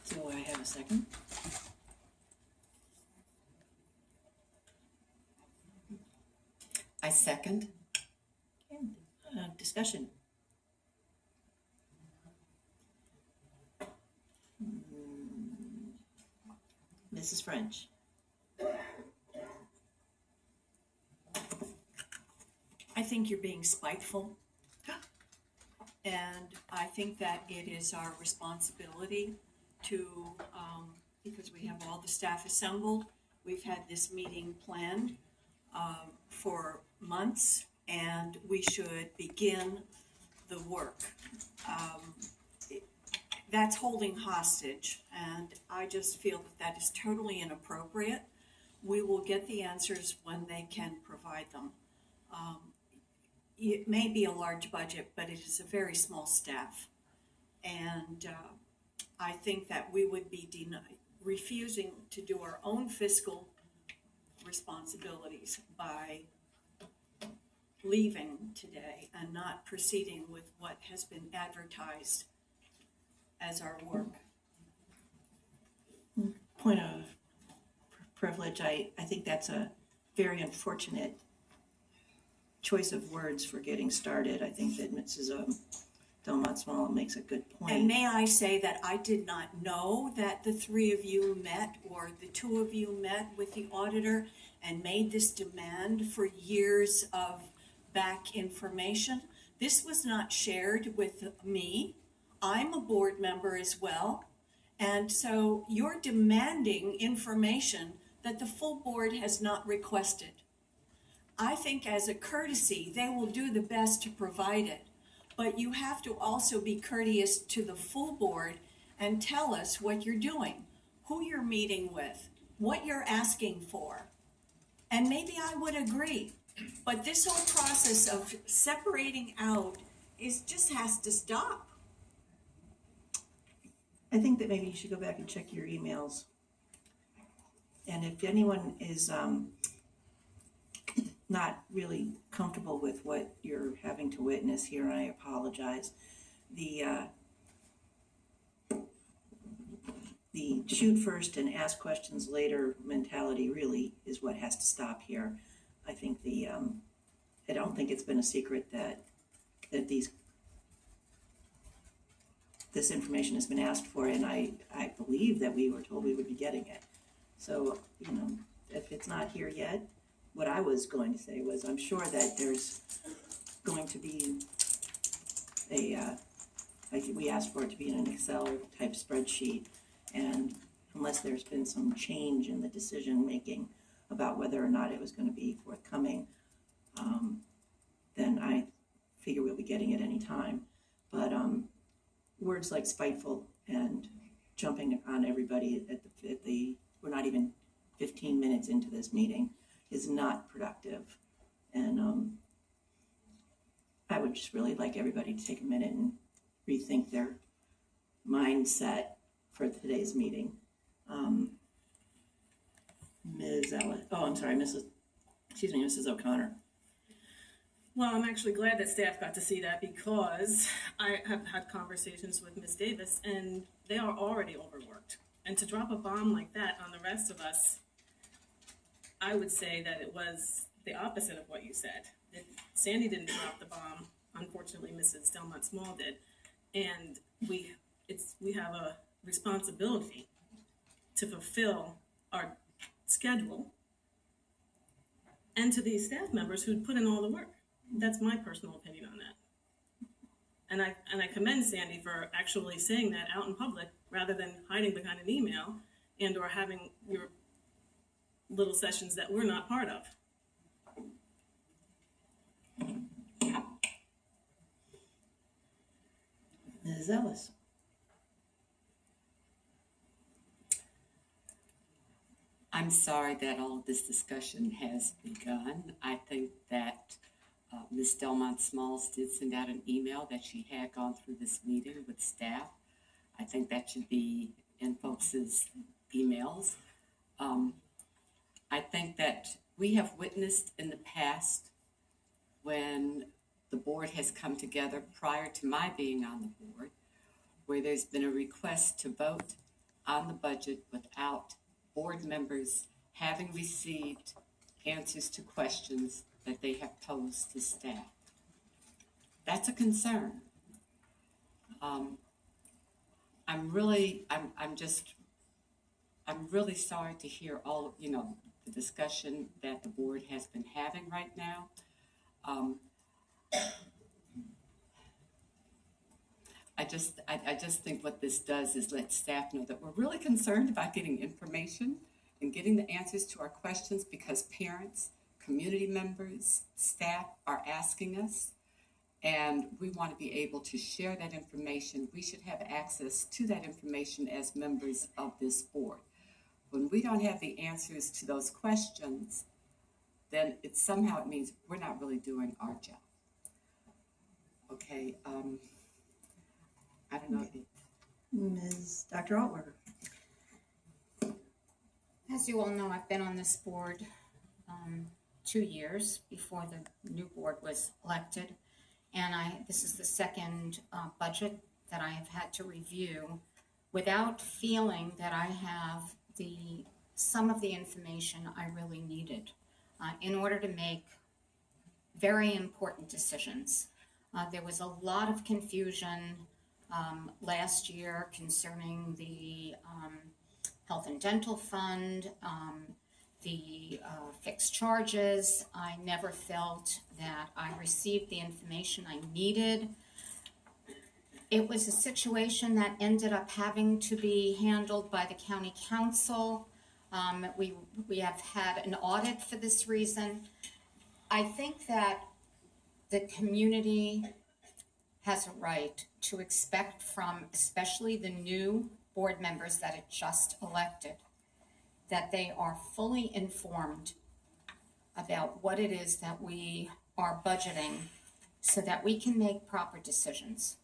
Do I have a second? I second. Okay. Discussion. Mrs. French. I think you're being spiteful. And I think that it is our responsibility to, because we have all the staff assembled, we've had this meeting planned for months, and we should begin the work. That's holding hostage, and I just feel that that is totally inappropriate. We will get the answers when they can provide them. It may be a large budget, but it is a very small staff. And I think that we would be refusing to do our own fiscal responsibilities by leaving today and not proceeding with what has been advertised as our work. Point of privilege, I think that's a very unfortunate choice of words for getting started. I think that Mrs. Delmont-Small makes a good point. And may I say that I did not know that the three of you met or the two of you met with the auditor and made this demand for years of back information. This was not shared with me. I'm a board member as well. And so you're demanding information that the full board has not requested. I think as a courtesy, they will do the best to provide it. But you have to also be courteous to the full board and tell us what you're doing, who you're meeting with, what you're asking for. And maybe I would agree. But this whole process of separating out just has to stop. I think that maybe you should go back and check your emails. And if anyone is not really comfortable with what you're having to witness here, and I apologize, the shoot first and ask questions later mentality really is what has to stop here. I think I don't think it's been a secret that this information has been asked for, and I believe that we were told we would be getting it. So, if it's not here yet, what I was going to say was I'm sure that there's going to be we asked for it to be in an Excel type spreadsheet, and unless there's been some change in the decision making about whether or not it was going to be forthcoming, then I figure we'll be getting it any time. But words like spiteful and jumping on everybody at the we're not even 15 minutes into this meeting is not productive. And I would just really like everybody to take a minute and rethink their mindset for today's meeting. Mrs. O'Connor. Well, I'm actually glad that staff got to see that because I have had conversations with Ms. Davis and they are already overworked. And to drop a bomb like that on the rest of us, I would say that it was the opposite of what you said. Sandy didn't drop the bomb. Unfortunately, Mrs. Delmont-Small did. And we have a responsibility to fulfill our schedule and to these staff members who put in all the work. That's my personal opinion on that. And I commend Sandy for actually saying that out in public rather than hiding behind an email and or having your little sessions that we're not part of. Ms. Ellis. I'm sorry that all of this discussion has begun. I think that Ms. Delmont-Smalls did send out an email that she had gone through this meeting with staff. I think that should be in folks' emails. I think that we have witnessed in the past when the board has come together prior to my being on the board, where there's been a request to vote on the budget without board members having received answers to questions that they have posed to staff. That's a concern. I'm really sorry to hear all of, the discussion that the board has been having right now. I just think what this does is let staff know that we're really concerned about getting information and getting the answers to our questions, because parents, community members, staff are asking us, and we want to be able to share that information. We should have access to that information as members of this board. When we don't have the answers to those questions, then it means we're not really doing our job. Okay, I don't know. Ms. Dr. Altberger. As you all know, I've been on this board 2 years before the new board was elected, and this is the second budget that I have had to review without feeling that I have some of the information I really needed in order to make very important decisions. There was a lot of confusion last year concerning the health and dental fund, the fixed charges. I never felt that I received the information I needed. It was a situation that ended up having to be handled by the county council. We have had an audit for this reason. I think that the community has a right to expect from especially the new board members that it just elected, that they are fully informed about what it is that we are budgeting so that we can make proper decisions.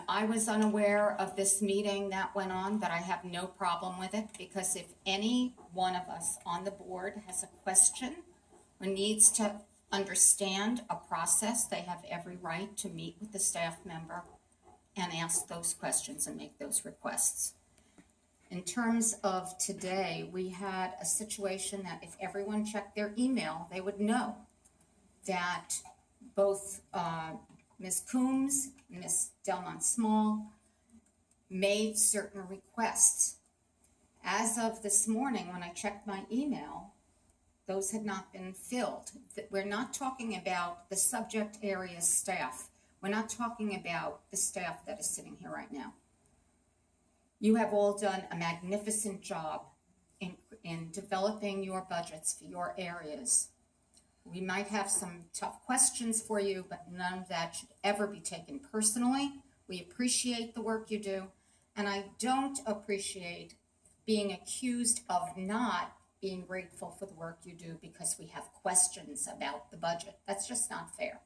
I was unaware of this meeting that went on, but I have no problem with it, because if any one of us on the board has a question or needs to understand a process, they have every right to meet with the staff member and ask those questions and make those requests. In terms of today, we had a situation that if everyone checked their email, they would know that both Ms. Coombs, Ms. Delmont Small made certain requests. As of this morning, when I checked my email, those had not been filled. We're not talking about the subject area staff. We're not talking about the staff that is sitting here right now. You have all done a magnificent job in developing your budgets for your areas. We might have some tough questions for you, but none of that should ever be taken personally. We appreciate the work you do, and I don't appreciate being accused of not being grateful for the work you do because we have questions about the budget. That's just not fair.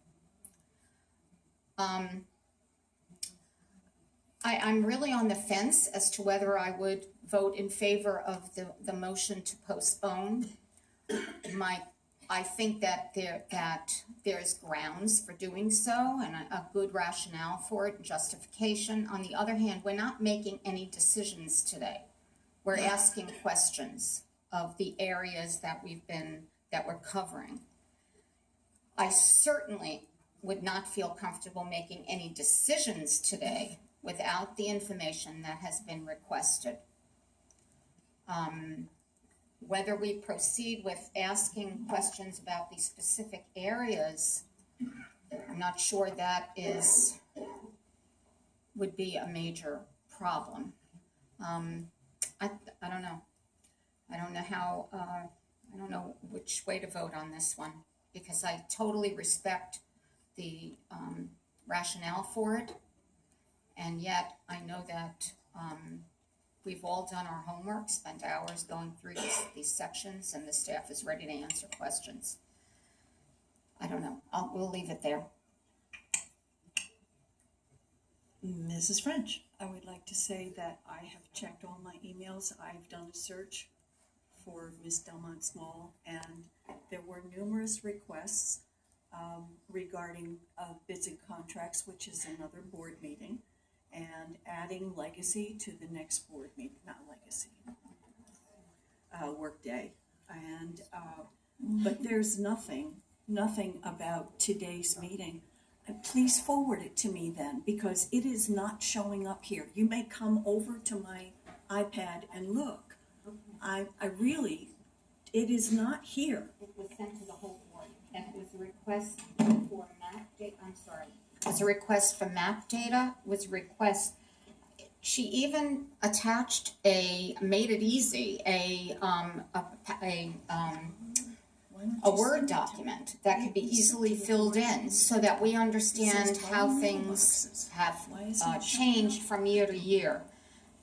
I'm really on the fence as to whether I would vote in favor of the motion to postpone. I think that there's grounds for doing so and a good rationale for it and justification. On the other hand, we're not making any decisions today. We're asking questions of the areas that we're covering. I certainly would not feel comfortable making any decisions today without the information that has been requested. Whether we proceed with asking questions about these specific areas, I'm not sure that would be a major problem. I don't know. I don't know how, I don't know which way to vote on this one, because I totally respect the rationale for it. And yet I know that we've all done our homework, spent hours going through these sections, and the staff is ready to answer questions. I don't know. We'll leave it there. Mrs. French. I would like to say that I have checked all my emails. I've done a search for Ms. Delmont Small, and there were numerous requests regarding bids and contracts, which is another board meeting, and adding adding legacy to the next board meeting, not legacy, workday. And, but there's nothing about today's meeting. Please forward it to me then, because it is not showing up here. You may come over to my iPad and look. I really, it is not here. It was sent to the whole board, and it was a request for map data, it was a request for map data, was a request. She even attached made it easy, a Word document that could be easily filled in so that we understand how things have changed from year to year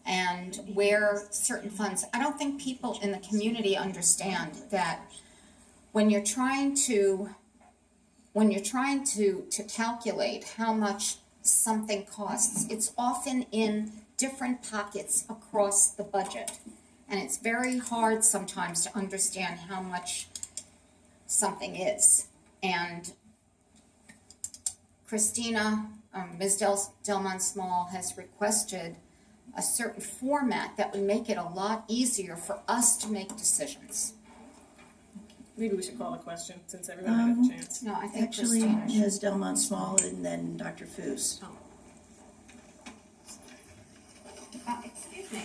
and where certain funds. I don't think people in the community understand that when you're trying to calculate how much something costs, it's often in different pockets across the budget. And it's very hard sometimes to understand how much something is. And Christina, Ms. Delmont Small has requested a certain format that would make it a lot easier for us to make decisions. Maybe we should call a question since everyone had a chance. No, I think Actually, Christina should. Ms. Delmont Small and then Dr. Foos. Excuse me.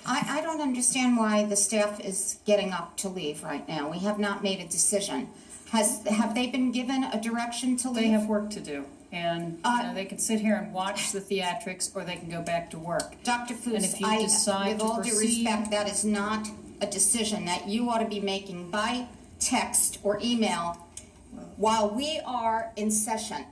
I don't understand why the staff is getting up to leave right now. We have not made a decision. Have they been given a direction to leave? They have work to do, and they can sit here and watch the theatrics, or they can go back to work. Dr. Foos, And if you decide with to all due proceed- respect, that is not a decision that you ought to be making by text or email while we are in session.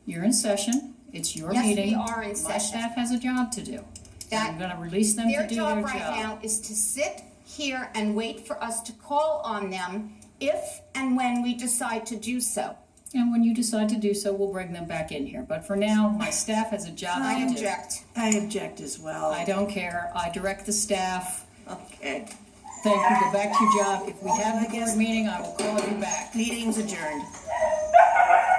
You're in session, it's your Yes, we meeting. are in My session. staff has a job to do. That- I'm gonna release them to Their do their job job. right now is to sit here and wait for us to call on them if and when we decide to do so. And when you decide to do so, we'll bring them back in here. But for now, my staff has a job I to do. object. I object as well. I don't care, I direct the staff. Okay, Thank you, go back to your job. If we have a board meeting, I will call you back. meeting's adjourned.